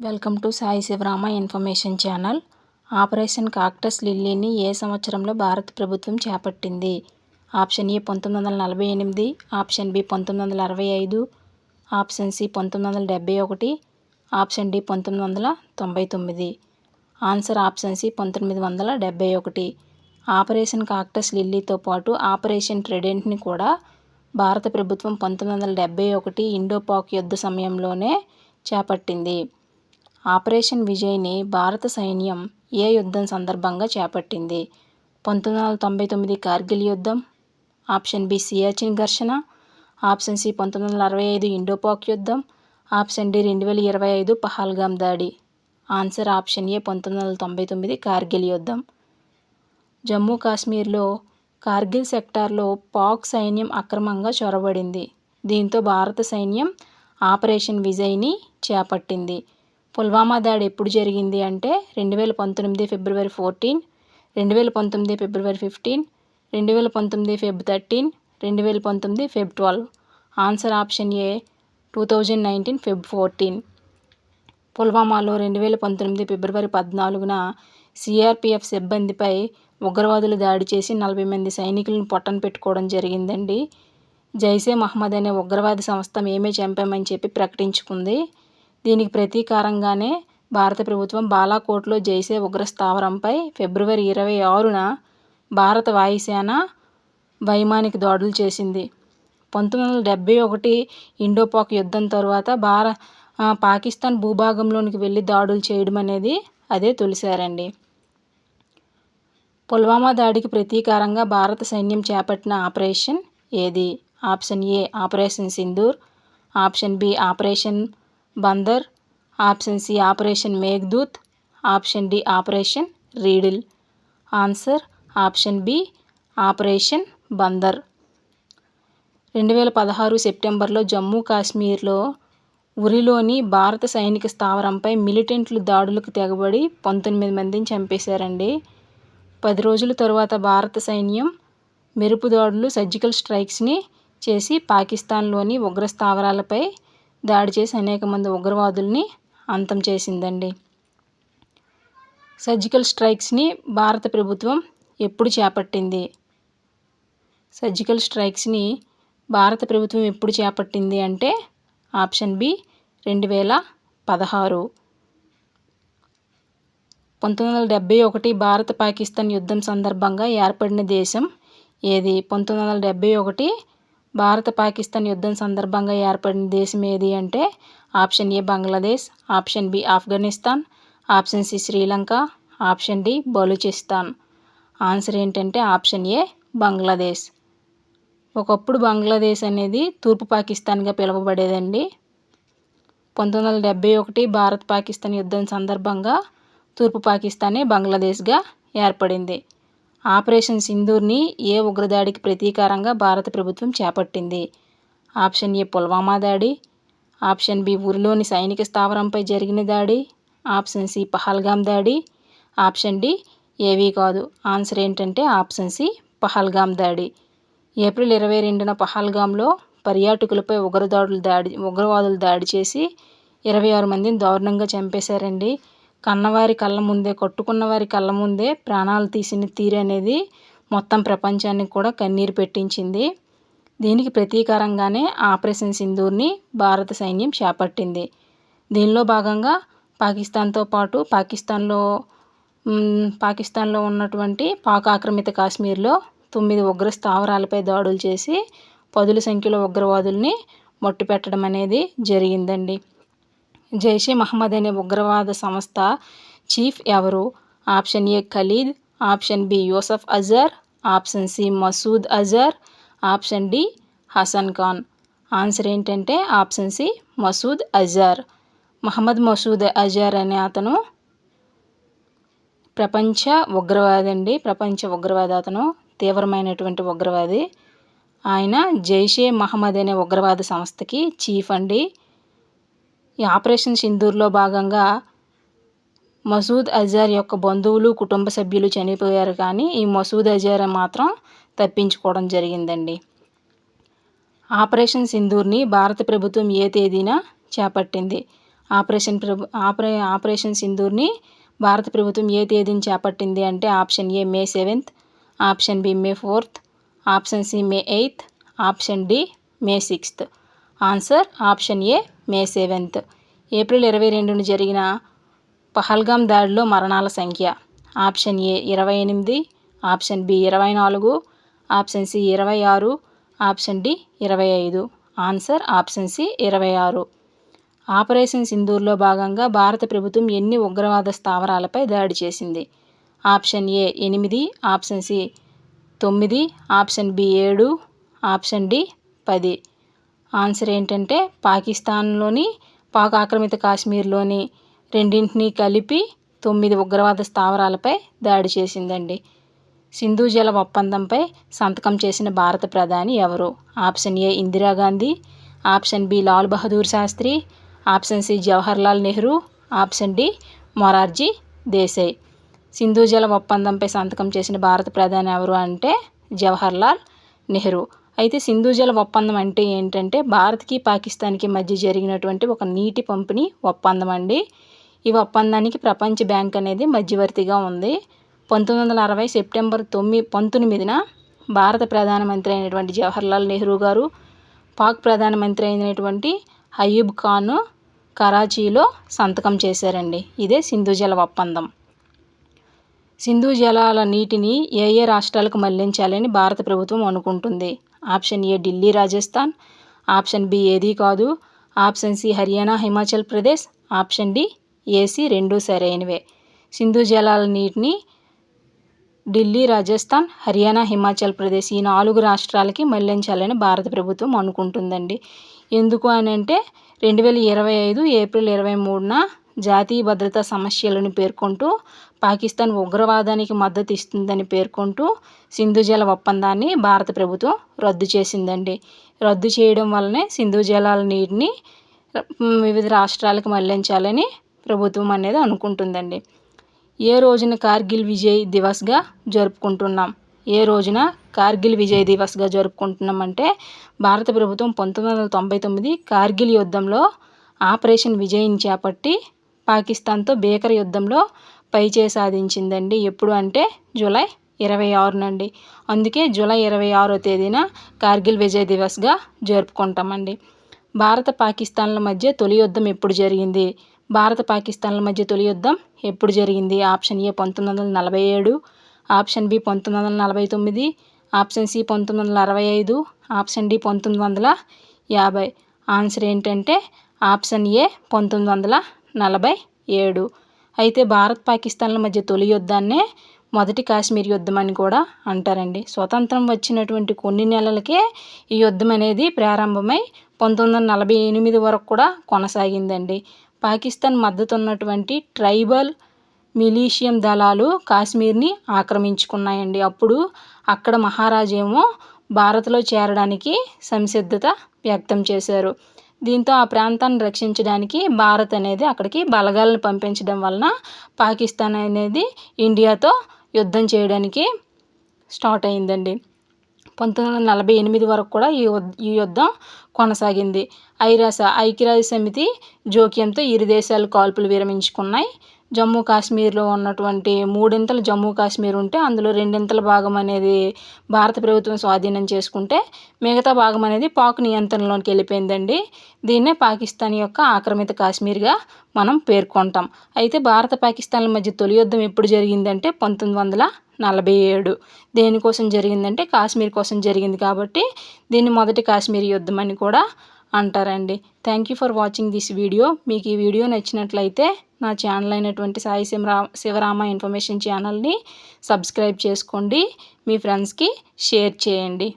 Welcome to Sai Shivarama information channel. Operation cactus లిల్లీని ఏ సంవత్సరంలో భారత ప్రభుత్వం చేపట్టింది? Option A 1948, option B 1965, option C 1971, option D 1999. Answer option C 1971. Operation cactus లిల్లీతో పాటు ఆపరేషన్ ట్రైడెంట్ని కూడా భారత ప్రభుత్వం 1971 ఇండో-పాక్ యుద్ధ సమయంలోనే చేపట్టింది. ఆపరేషన్ విజయ్ని భారత సైన్యం ఏ యుద్ధం సందర్భంగా చేపట్టింది? 1999 కార్గిల్ యుద్ధం, ఆప్షన్ బి సియాచిన్ ఘర్షణ, ఆప్షన్ సి 1965 ఇండో-పాక్ యుద్ధం, ఆప్షన్ డి 2025 పహల్గామ్ దాడి. ఆన్సర్ ఆప్షన్ ఏ 1999 కార్గిల్ యుద్ధం. జమ్మూ కాశ్మీర్లో కార్గిల్ సెక్టార్లో పాక్ సైన్యం అక్రమంగా చొరబడింది. దీంతో భారత సైన్యం ఆపరేషన్ విజయ్ని చేపట్టింది. పుల్వామా దాడి ఎప్పుడు జరిగింది అంటే 2019 ఫిబ్రవరి 14, 2019 ఫిబ్రవరి 15, 2019 Feb 13, 2019 Feb 12. Answer option A 2019 Feb 14. పుల్వామాలో 2019 ఫిబ్రవరి 14న సిఆర్పిఎఫ్ సిబ్బందిపై ఉగ్రవాదులు దాడి చేసి 40 మంది సైనికులను పొట్టన పెట్టుకోవడం జరిగిందండి. జైషే మహమ్మద్ అనే ఉగ్రవాది సంస్థ మేమే చంపామని చెప్పి ప్రకటించుకుంది. దీనికి ప్రతీకారంగానే భారత ప్రభుత్వం బాలాకోట్లో జైషే ఉగ్ర స్థావరంపై ఫిబ్రవరి 26న భారత వాయుసేన వైమానిక దాడులు చేసింది. 1971 ఇండో-పాక్ యుద్ధం తర్వాత పాకిస్తాన్ భూభాగంలోనికి వెళ్ళి దాడులు చేయడం అనేది అదే తొలిసారండి. పుల్వామా దాడికి ప్రతీకారంగా భారత సైన్యం చేపట్టిన ఆపరేషన్ ఏది? Option A operation Sindoor, option B operation Bandar, option C operation Meghdoot, option D operation Riddle. Answer option B operation Bandar. 2016 సెప్టెంబర్లో జమ్మూ కాశ్మీర్లో ఉరిలోని భారత సైనిక స్థావరంపై మిలిటెంట్లు దాడులకు తెగబడి 19 మందిని చంపేశారండి. 10 రోజుల తరువాత భారత సైన్యం మెరుపు దాడులు సర్జికల్ స్ట్రైక్స్ని చేసి పాకిస్తాన్లోని ఉగ్ర స్థావరాలపై దాడి చేసి అనేక మంది ఉగ్రవాదుల్ని అంతం చేసిందండి. సర్జికల్ స్ట్రైక్స్ని భారత ప్రభుత్వం ఎప్పుడు చేపట్టింది? సర్జికల్ స్ట్రైక్స్ని భారత ప్రభుత్వం ఎప్పుడు చేపట్టింది అంటే ఆప్షన్ బి 2016. 1971 భారత పాకిస్తాన్ యుద్ధం సందర్భంగా ఏర్పడిన దేశం ఏది? 1971 భారత పాకిస్తాన్ యుద్ధం సందర్భంగా ఏర్పడిన దేశం ఏది అంటే option A Bangladesh, option B Afghanistan, option C Sri Lanka, option D Balochistan. Answer ఏంటంటే ఆప్షన్ ఏ బంగ్లాదేశ్. ఒకప్పుడు బంగ్లాదేశ్ అనేది తూర్పు పాకిస్తాన్గా పిలువబడేదండి. 1971 భారత్ పాకిస్తాన్ యుద్ధం సందర్భంగా తూర్పు పాకిస్తానే బంగ్లాదేశ్గా ఏర్పడింది. ఆపరేషన్ సింధూర్ని ఏ ఉగ్రదాడికి ప్రతీకారంగా భారత ప్రభుత్వం చేపట్టింది? ఆప్షన్ ఏ పుల్వామా దాడి, ఆప్షన్ బి ఉరిలోని సైనిక స్థావరంపై జరిగిన దాడి, ఆప్షన్ సి పహల్గామ్ దాడి, ఆప్షన్ డి ఏవీ కాదు. ఆన్సర్ ఏంటంటే ఆప్షన్ సి పహల్గామ్ దాడి. ఏప్రిల్ 22న పహల్గామ్లో పర్యాటకులపై ఉగ్రవాదులు దాడి చేసి 26 మందిని దారుణంగా చంపేశారండి. కన్నవారి కళ్ళ ముందే, కట్టుకున్న వారి కళ్ళ ముందే ప్రాణాలు తీసిన తీరు అనేది మొత్తం ప్రపంచానికి కూడా కన్నీరు పెట్టించింది. దీనికి ప్రతీకారంగానే ఆపరేషన్ సింధూర్ని భారత సైన్యం చేపట్టింది. దీనిలో భాగంగా పాకిస్తాన్తో పాటు పాకిస్తాన్లో ఉన్నటువంటి పాక్ ఆక్రమిత కాశ్మీర్లో 9 ఉగ్ర స్థావరాలపై దాడులు చేసి 10ల సంఖ్యలో ఉగ్రవాదుల్ని మట్టుపెట్టడం అనేది జరిగిందండి. జైషే మహమ్మద్ అనే ఉగ్రవాద సంస్థ చీఫ్ ఎవరు? Option A Khalid, option B Yousuf Azhar, option C Masood Azhar, option D Hasan Khan. Answer ఏంటంటే ఆప్షన్ సి మసూద్ అజర్. మహమ్మద్ మసూద్ అజర్ అనే అతను ప్రపంచ ఉగ్రవాది. అతను తీవ్రమైనటువంటి ఉగ్రవాది. ఆయన జైషే మహమ్మద్ అనే ఉగ్రవాద సంస్థకి చీఫ్ అండి. ఈ ఆపరేషన్ సింధూర్లో భాగంగా మసూద్ అజర్ యొక్క బంధువులు, కుటుంబ సభ్యులు చనిపోయారు, కానీ ఈ మసూద్ అజర్ మాత్రం తప్పించుకోవడం జరిగిందండి. ఆపరేషన్ సింధూర్ని భారత ప్రభుత్వం ఏ తేదీన చేపట్టింది? ఆపరేషన్ సింధూర్ని భారత ప్రభుత్వం ఏ తేదీన చేపట్టింది అంటే option A May 7th, option B May 4th, option C May 8th, option D May 6th. Answer option A May 7th. April 22న జరిగిన పహల్గామ్ దాడిలో మరణాల సంఖ్య option A 28, option B 24, option C 26, option D 25. Answer option C 26. Operation సింధూర్లో భాగంగా భారత ప్రభుత్వం ఎన్ని ఉగ్రవాద స్థావరాలపై దాడి చేసింది? Option A 8, option C 9, option B 7, option D 10. Answer ఏంటంటే పాకిస్తాన్లోని పాక్ ఆక్రమిత కాశ్మీర్లోని రెండింటినీ కలిపి 9 ఉగ్రవాద స్థావరాలపై దాడి చేసిందండి. సింధు జల ఒప్పందంపై సంతకం చేసిన భారత ప్రధాని ఎవరు? Option A Indira Gandhi, option B Lal Bahadur Shastri, option C Jawaharlal Nehru, option D Morarji Desai. Sindhu జల ఒప్పందంపై సంతకం చేసిన భారత ప్రధాని ఎవరు అంటే జవహర్లాల్ నెహ్రూ. అయితే సింధు జల ఒప్పందం అంటే ఏంటంటే భారత్కి పాకిస్తాన్కి మధ్య జరిగినటువంటి ఒక నీటి పంపిణీ ఒప్పందం అండి. ఈ ఒప్పందానికి ప్రపంచ బ్యాంక్ అనేది మధ్యవర్తిగా ఉంది. 1960 సెప్టెంబర్ 19న భారత ప్రధానమంత్రి అయినటువంటి జవహర్లాల్ నెహ్రూ గారు పాక్ ప్రధానమంత్రి అయినటువంటి అయూబ్ ఖాన్ కరాచీలో సంతకం చేశారండి. ఇదే సింధు జల ఒప్పందం. సింధు జలాల నీటిని ఏ ఏ రాష్ట్రాలకు మళ్లించాలని భారత ప్రభుత్వం అనుకుంటుంది? Option A Delhi, Rajasthan, option B ఏదీ కాదు, option C Haryana, Himachal Pradesh, option D A C రెండూ సరైనవే. సింధు జలాల నీటిని ఢిల్లీ, రాజస్థాన్, హర్యానా, హిమాచల్ ప్రదేశ్ ఈ 4 రాష్ట్రాలకి మళ్లించాలని భారత ప్రభుత్వం అనుకుంటుందండి. ఎందుకు అని అంటే 2025 ఏప్రిల్ 23న జాతీయ భద్రతా సమస్యలను పేర్కొంటూ పాకిస్తాన్ ఉగ్రవాదానికి మద్దతు ఇస్తుందని పేర్కొంటూ సింధు జల ఒప్పందాన్ని భారత ప్రభుత్వం రద్దు చేసిందండి. రద్దు చేయడం వల్లనే సింధు జలాల నీటిని వివిధ రాష్ట్రాలకు మళ్లించాలని ప్రభుత్వం అనేది అనుకుంటుందండి. ఏ రోజున కార్గిల్ విజయ్ దివస్గా జరుపుకుంటున్నాం? ఏ రోజున కార్గిల్ విజయ్ దివస్గా జరుపుకుంటున్నాం అంటే భారత ప్రభుత్వం 1999 కార్గిల్ యుద్ధంలో ఆపరేషన్ విజయ్ని చేపట్టి పాకిస్తాన్తో భీకర యుద్ధంలో పైచేయి సాధించిందండి. ఎప్పుడు అంటే జూలై 26నండి. అందుకే జూలై 26వ తేదీన కార్గిల్ విజయ్ దివస్గా జరుపుకుంటామండి. భారత పాకిస్తాన్ల మధ్య తొలి యుద్ధం ఎప్పుడు జరిగింది? భారత పాకిస్తాన్ల మధ్య తొలి యుద్ధం ఎప్పుడు జరిగింది? Option A 1947, option B 1949, option C 1965, option D 1950. Answer ఏంటంటే ఆప్షన్ ఏ 1947. అయితే భారత్ పాకిస్తాన్ల మధ్య తొలి యుద్ధాన్నే మొదటి కాశ్మీర్ యుద్ధం అని కూడా అంటారండి. స్వతంత్రం వచ్చినటువంటి కొన్ని నెలలకే ఈ యుద్ధం అనేది ప్రారంభమై 1948 వరకు కూడా కొనసాగిందండి. పాకిస్తాన్ మద్దతు ఉన్నటువంటి ట్రైబల్ మిలీషియం దళాలు కాశ్మీర్ని ఆక్రమించుకున్నాయండి. అప్పుడు అక్కడ మహారాజేమో భారత్లో చేరడానికి సంసిద్ధత వ్యక్తం చేశారు. దీంతో ఆ ప్రాంతాన్ని రక్షించడానికి భారత్ అనేది అక్కడికి బలగాలను పంపించడం వలన పాకిస్తాన్ అనేది ఇండియాతో యుద్ధం చేయడానికి స్టార్ట్ అయిందండి. 1948 వరకు కూడా ఈ యుద్ధం కొనసాగింది. ఐక్యరాజ్య సమితి జోక్యంతో ఇరు దేశాలు కాల్పులు విరమించుకున్నాయి. జమ్మూ కాశ్మీర్లో ఉన్నటువంటి 3 జమ్మూ కాశ్మీర్ ఉంటే అందులో 2 భాగం అనేది భారత ప్రభుత్వం స్వాధీనం చేసుకుంటే మిగతా భాగం అనేది పాక్ నియంత్రణలోకి వెళ్ళిపోయిందండి. దీన్నే పాకిస్తాన్ యొక్క ఆక్రమిత కాశ్మీర్గా మనం పేర్కొంటాం. అయితే భారత పాకిస్తాన్ల మధ్య తొలి యుద్ధం ఎప్పుడు జరిగిందంటే 1947. దేనికోసం జరిగిందంటే కాశ్మీర్ కోసం జరిగింది కాబట్టి దీన్ని మొదటి కాశ్మీర్ యుద్ధం అని కూడా అంటారండి. Thank you for watching this video. మీకు ఈ వీడియో నచ్చినట్లయితే నా ఛానల్ అయినటువంటి సాయి శివరామ ఇన్ఫర్మేషన్ ఛానల్ని సబ్స్క్రైబ్ చేసుకోండి. మీ ఫ్రెండ్స్కి షేర్ చేయండి.